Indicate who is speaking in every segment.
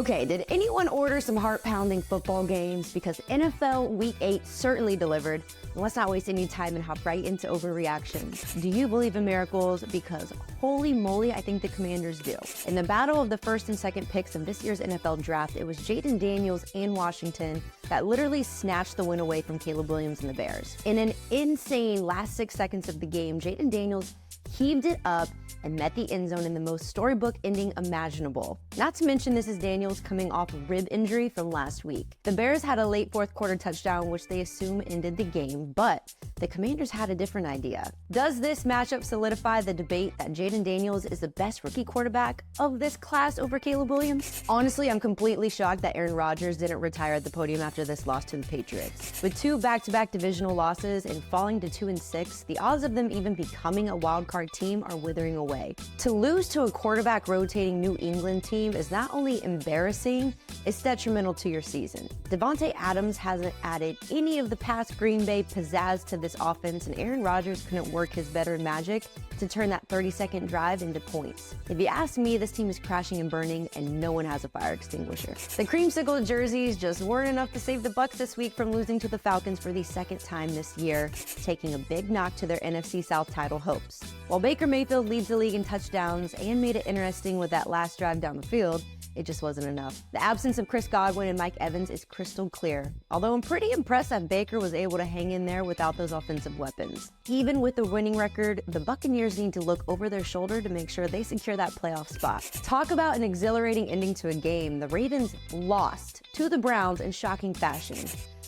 Speaker 1: Okay, did anyone order some heart-pounding football games? Because NFL Week 8 certainly delivered. And let's not waste any time and hop right into overreactions. Do you believe in miracles? Because holy moly, I think the Commanders do. In the battle of the first and second picks of this year's NFL draft, it was Jayden Daniels and Washington that literally snatched the win away from Caleb Williams and the Bears. In an insane last 6 seconds of the game, Jayden Daniels heaved it up and met the end zone in the most storybook ending imaginable. Not to mention, this is Daniels coming off a rib injury from last week. The Bears had a late fourth quarter touchdown, which they assume ended the game, but the Commanders had a different idea. Does this matchup solidify the debate that Jayden Daniels is the best rookie quarterback of this class over Caleb Williams? Honestly, I'm completely shocked that Aaron Rodgers didn't retire at the podium after this loss to the Patriots. With 2 back-to-back divisional losses and falling to 2-6, the odds of them even becoming a wildcard team are withering away. To lose to a quarterback rotating New England team is not only embarrassing, it's detrimental to your season. Devontae Adams hasn't added any of the past Green Bay pizzazz to this offense, and Aaron Rodgers couldn't work his veteran magic to turn that 30-second drive into points. If you ask me, this team is crashing and burning, and no one has a fire extinguisher. The creamsicle jerseys just weren't enough to save the Bucs this week from losing to the Falcons for the second time this year, taking a big knock to their NFC South title hopes. While Baker Mayfield leads the league in touchdowns and made it interesting with that last drive down the field, it just wasn't enough. The absence of Chris Godwin and Mike Evans is crystal clear, although I'm pretty impressed that Baker was able to hang in there without those offensive weapons. Even with the winning record, the Buccaneers need to look over their shoulder to make sure they secure that playoff spot. Talk about an exhilarating ending to a game. The Ravens lost to the Browns in shocking fashion,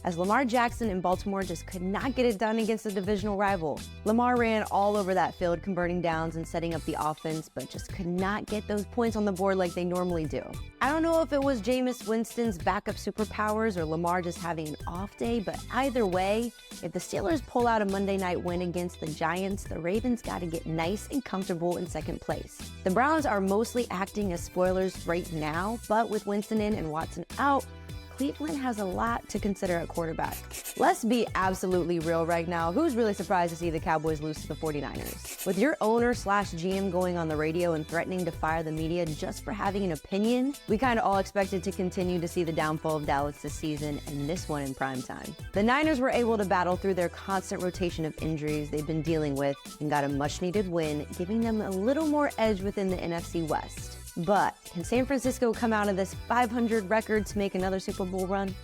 Speaker 1: as Lamar Jackson in Baltimore just could not get it done against a divisional rival. Lamar ran all over that field, converting downs and setting up the offense, but just could not get those points on the board like they normally do. I don't know if it was Jameis Winston's backup superpowers or Lamar just having an off day, but either way, if the Steelers pull out a Monday night win against the Giants, the Ravens got to get nice and comfortable in second place. The Browns are mostly acting as spoilers right now, but with Winston in and Watson out, Cleveland has a lot to consider at quarterback. Let's be absolutely real right now. Who's really surprised to see the Cowboys lose to the 49ers? With your owner/GM going on the radio and threatening to fire the media just for having an opinion, we kind of all expected to continue to see the downfall of Dallas this season, and this one in prime time. The Niners were able to battle through their constant rotation of injuries they've been dealing with and got a much-needed win, giving them a little more edge within the NFC West. But can San Francisco come out of this 500 record to make another Super Bowl run?